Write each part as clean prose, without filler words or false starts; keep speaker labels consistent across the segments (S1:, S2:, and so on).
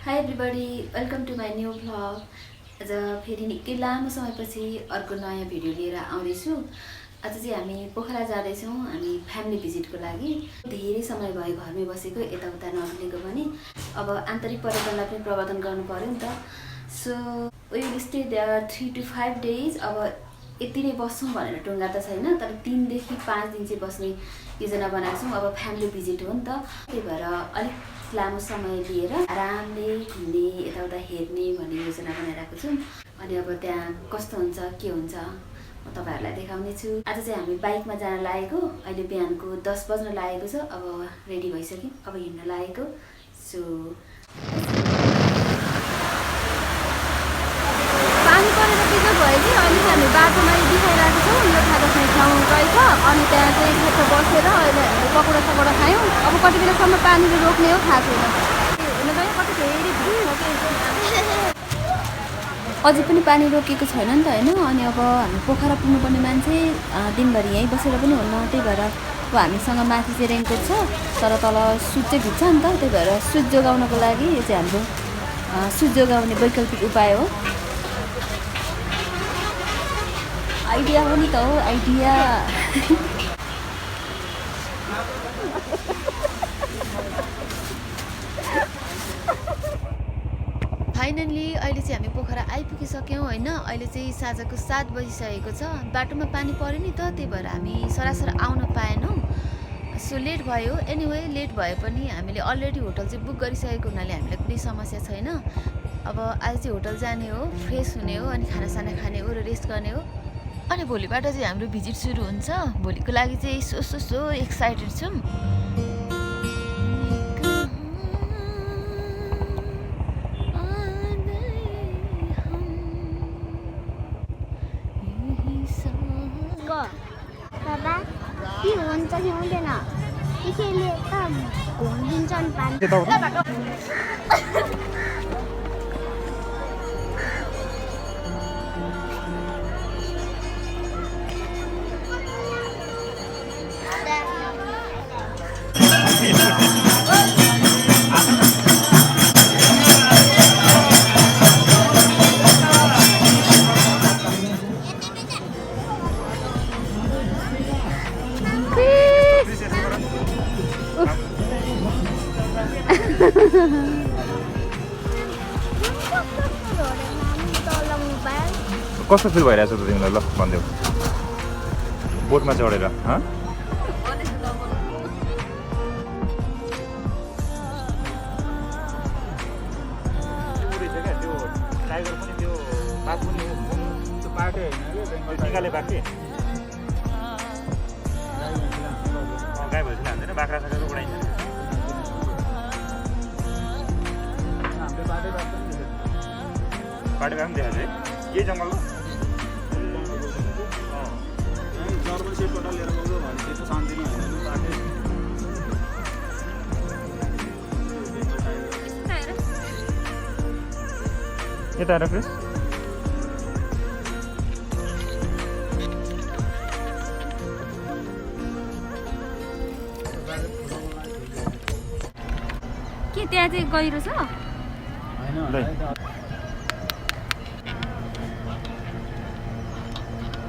S1: High everybody, welcome to my new vlog. आज फेरि निकै लामो समयपछि अर्को नयाँ भिडियो लिएर आउँदैछु। आज चाहिँ हामी पोखरा जाँदैछौँ, हामी फ्यामिली भिजिटको लागि। धेरै समय भयो घरमै बसेको, यताउता नडुलेको पनि। अब आन्तरिक पर्यटनलाई पनि प्रवर्धन गर्नु पर्यो नि त। So we will stay there 3 to 5 days। अब यति नै बस्छौँ भनेर टुङ्गा त छैन, तर 3 देखि 5 दिन चाहिँ बस्ने योजना बनाएको छौँ। अब फ्यामिली भिजिट हो नि त, त्यही भएर अलिक लामो समय लिएर आरामले घुम्ने, यताउता हेर्ने भन्ने योजना बनाइरहेको छौँ। अनि अब त्यहाँ कस्तो हुन्छ, के हुन्छ म तपाईँहरूलाई देखाउने छु। आज चाहिँ हामी बाइकमा जान लागेको। अहिले बिहानको 10 बज्न लागेको छ। अब रेडी भइसक्यौँ, अब हिँड्न लागेको। सो
S2: पानी परेर बिजोग भयो कि अहिले चाहिँ हामी बाटोमा देखाइरहेको छौँ। यो खाजा खाने ठाउँ रहेछ, अनि त्यहाँ चाहिँ ठ्याक्क बसेर अहिले हामीले पकौडा सकोडा खायौँ। अब कति बेलासम्म पानीले रोक्ने हो थाहा छैन। हुन त कति धेरै भिड छ कि
S1: अझै पनि पानी रोकेको छैन नि त होइन। अनि अब हामी पोखरा पुग्नुपर्ने मान्छे दिनभरि यहीँ बसेर पनि हुन्न, त्यही भएर अब हामीसँग माथि चाहिँ रेनकोट छ, तर तल सुट चाहिँ भिज्छ नि त। त्यही भएर सुट जोगाउनको लागि यो चाहिँ हाम्रो सुट जोगाउने वैकल्पिक उपाय हो। आइडिया हो नि त, हो आइडिया। फाइनल्ली अहिले चाहिँ हामी पोखरा आइपुगिसक्यौँ होइन। अहिले चाहिँ साँझको 7 बजिसकेको छ। बाटोमा पानी पऱ्यो नि त, त्यही भएर हामी सरासर आउन पाएनौँ। सो लेट भयो। एनिवे लेट भए पनि हामीले अलरेडी होटल चाहिँ बुक गरिसकेको हुनाले हामीलाई कुनै समस्या छैन। अब आज चाहिँ होटल जाने हो, फ्रेस हुने हो, अनि खानासाना खाने हो र रेस्ट गर्ने हो। अनि भोलिबाट चाहिँ हाम्रो भिजिट सुरु हुन्छ। भोलिको लागि चाहिँ सो एक्साइटेड छौँ।
S2: बाबा के हुन्छ कि हुँदैन, त्यसैले त घुमिदिन्छन् पानी।
S3: कस्तो फिल भइरहेछ त तिमीलाई? ल भनिदेऊ। बोटमा चढेर निकाले बाँकी गाई भैँसी हान्दैन, बाख्रा साख्रा उडाइन्छ। बाटो भए पनि देखाएको छ है, यही जङ्गल हो। यता आएर फ्रेस
S2: के त्यहाँ चाहिँ गहिरो छ?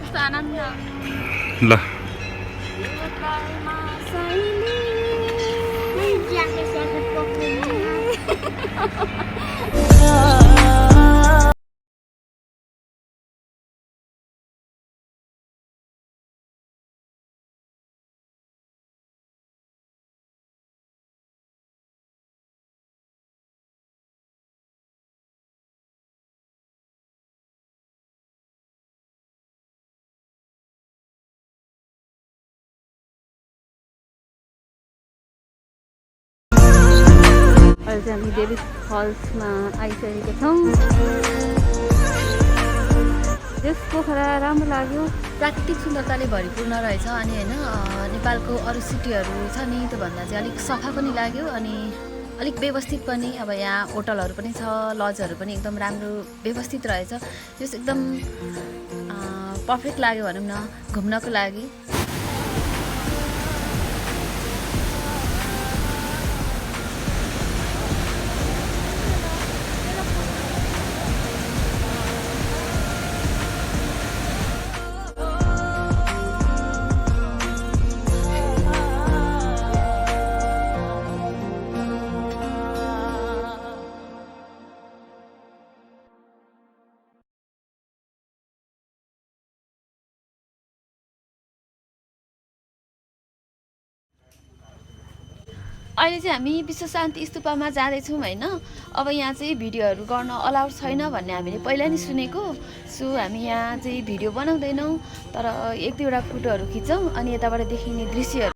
S2: कस्तो आनन्द।
S3: ल
S2: अहिले चाहिँ हामी डेभिड फल्समा आइसकेका छौँ। यस पोखरा राम्रो लाग्यो,
S1: प्राकृतिक सुन्दरताले भरिपूर्ण रहेछ। अनि होइन, नेपालको अरू सिटीहरू छ नि त्योभन्दा चाहिँ अलिक सफा पनि लाग्यो, अनि अलिक व्यवस्थित पनि। अब यहाँ होटलहरू पनि छ, लजहरू पनि एकदम राम्रो व्यवस्थित रहेछ। यो एकदम पर्फेक्ट लाग्यो भनौँ न घुम्नको लागि। अहिले चाहिँ हामी विश्व शान्ति स्तूपमा जाँदैछौँ होइन। अब यहाँ चाहिँ भिडियोहरू गर्न अलाउड छैन भन्ने हामीले पहिला नै सुनेको। सो हामी यहाँ चाहिँ भिडियो बनाउँदैनौँ, तर एक दुईवटा फोटोहरू खिच्छौँ अनि यताबाट देखिने दृश्यहरू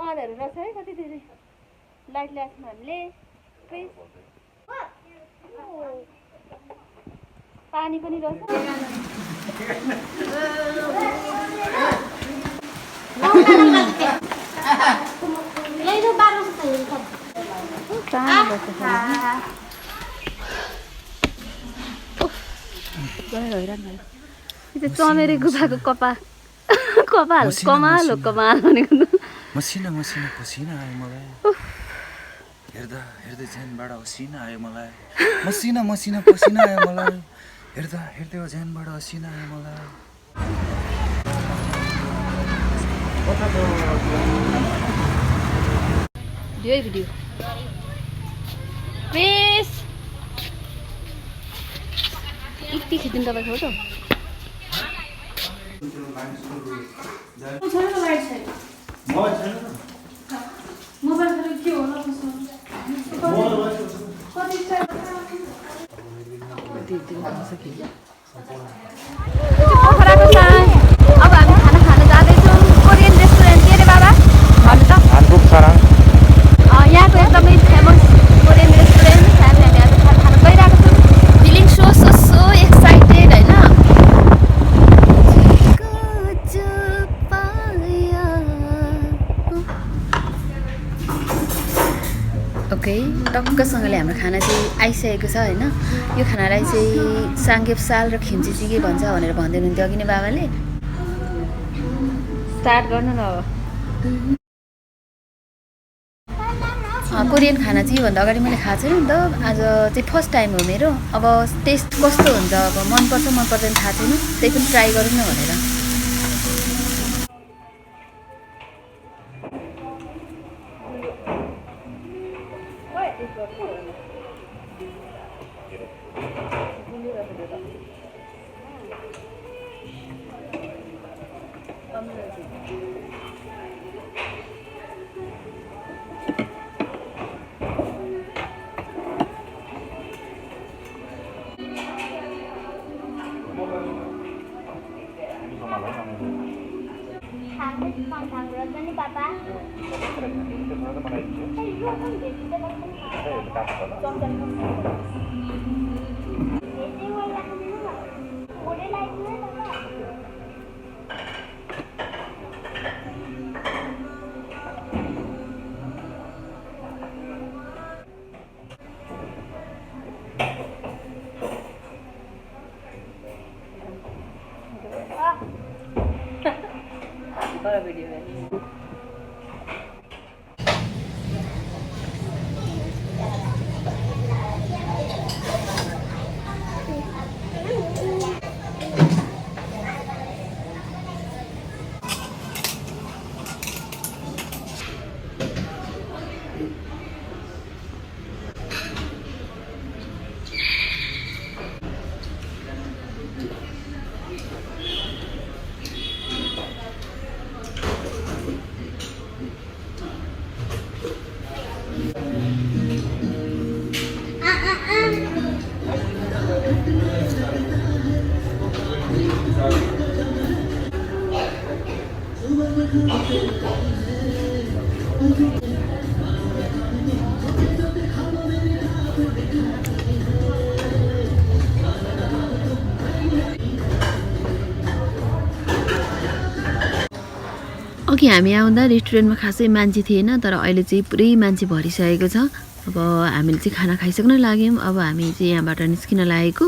S1: अँधेरो रहेछ है कति धेरै लाइट ल्याएको छौँ हामीले। पानी पनि रहेछ। चमेरे गुफाको कपाल कमाल हो कमाल भनेको
S4: मसिना मसिना पसिना आयो मलाई हेर्दा हेर्दै ज्यानबाट असिना आयो मलाई मसिना मसिना पसिना आयो मलाई हेर्दा हेर्दै ज्यानबाट असिना आयो मलाई।
S1: भिडियो प्लिज यति खिच्नु तपाईँ फोटो पोखराको साङ। अब हामी खाना खान जाँदैछौँ कोरियन रेस्टुरेन्ट के अरे बाबा भन्नु त यहाँको एकदमै फेमस कोरियन रेस्टुरेन्ट। हामी आज खाना खान गइरहेको छौँ। फिलिङ सो एक्साइटेड होइन। ओके टक्कसँगले हाम्रो खाना चाहिँ आइसकेको छ होइन। यो खानालाई चाहिँ साङ्गेप्साल र खिम्ची के भन्छ भनेर भन्दै हुनुहुन्थ्यो अघि नै बाबाले। स्टार्ट गर्नु न अब। कोरियन खाना चाहिँ योभन्दा अगाडि मैले खाएको छैन नि त आज चाहिँ फर्स्ट टाइम हो मेरो अब टेस्ट कस्तो हुन्छ अब मनपर्छ मन पर्दैन थाहा छैन त्यही पनि ट्राई गरौँ न भनेर अघि हामी आउँदा रेस्टुरेन्टमा खासै मान्छे थिएन तर अहिले चाहिँ पुरै मान्छे भरिसकेको छ अब हामीले चाहिँ खाना खाइसक्न लाग्यौँ अब हामी चाहिँ यहाँबाट निस्किन लागेको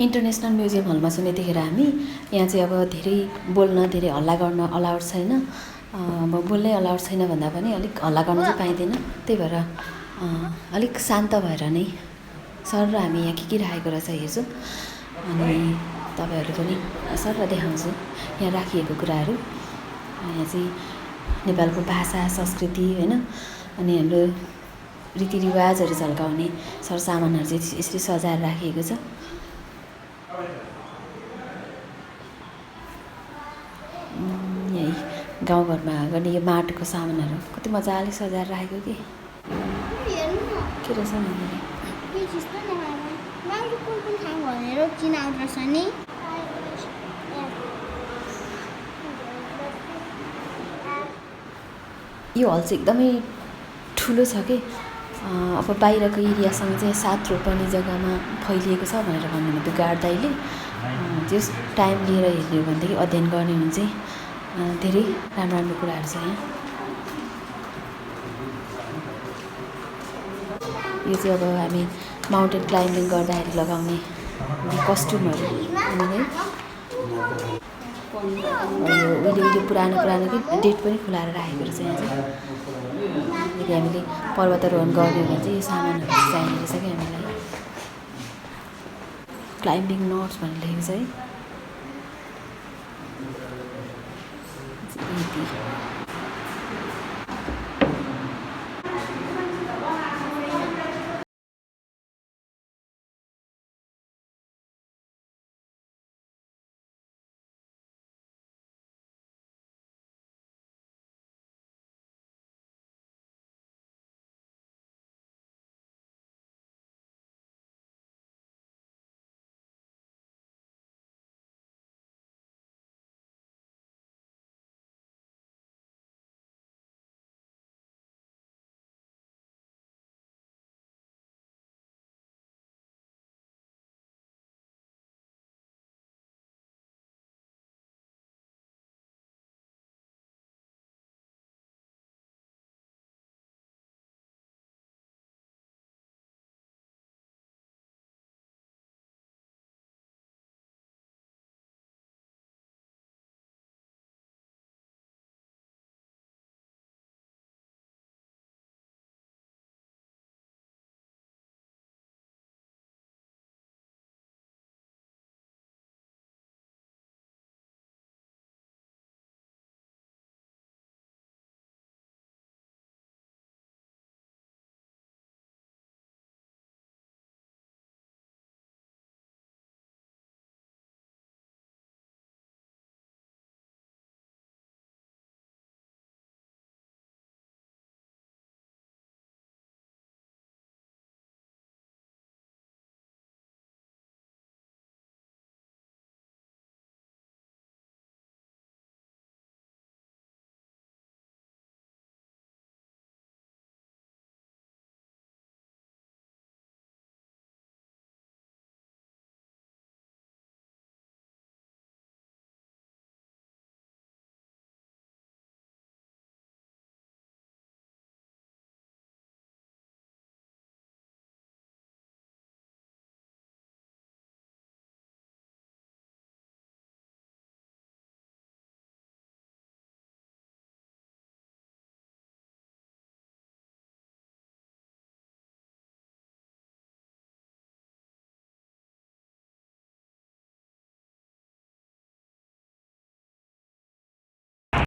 S1: इन्टरनेसनल म्युजियम हलमा छु यतिखेर हामी। यहाँ चाहिँ अब धेरै बोल्न धेरै हल्ला गर्न अलाउड छैन। अब बोल्नै अलाउड छैन भन्दा पनि अलिक हल्ला गर्न चाहिँ पाइँदैन। त्यही भएर अलिक शान्त भएर नै सर र हामी यहाँ के राखेको रहेछ हेर्छु अनि तपाईँहरूले पनि सर देखाउँछु यहाँ राखिएको कुराहरू। यहाँ चाहिँ नेपालको भाषा संस्कृति होइन अनि हाम्रो रीतिरिवाजहरू झल्काउने सरसामानहरू चाहिँ यसरी सजाएर राखिएको छ। यही गाउँघरमा गर्ने यो माटोको सामानहरू कति मजाले सजाएर राखेको के रहेछ भन्दाखेरि यो हल चाहिँ एकदमै ठुलो छ कि अब बाहिरको एरियासँग चाहिँ 7 रोपनी जग्गामा फैलिएको छ भनेर भन्नुहुन्थ्यो गार्ड दाइले। त्यस टाइम लिएर हेर्ने हो भनेदेखि अध्ययन गर्ने हो भने चाहिँ धेरै राम्रो राम्रो कुराहरू छ यहाँ। यो चाहिँ अब हामी माउन्टेन क्लाइम्बिङ गर्दाखेरि लगाउने कस्ट्युमहरू अनि यो उहिले पुरानो कि डेट पनि खुलाएर राखेको रहेछ यहाँ चाहिँ। यदि हामीले पर्वतारोहण गर्ने हो भने चाहिँ यो सामानहरू चाहिने रहेछ कि हामीलाई। क्लाइम्बिङ नट्स भनेर लेखेको छ है।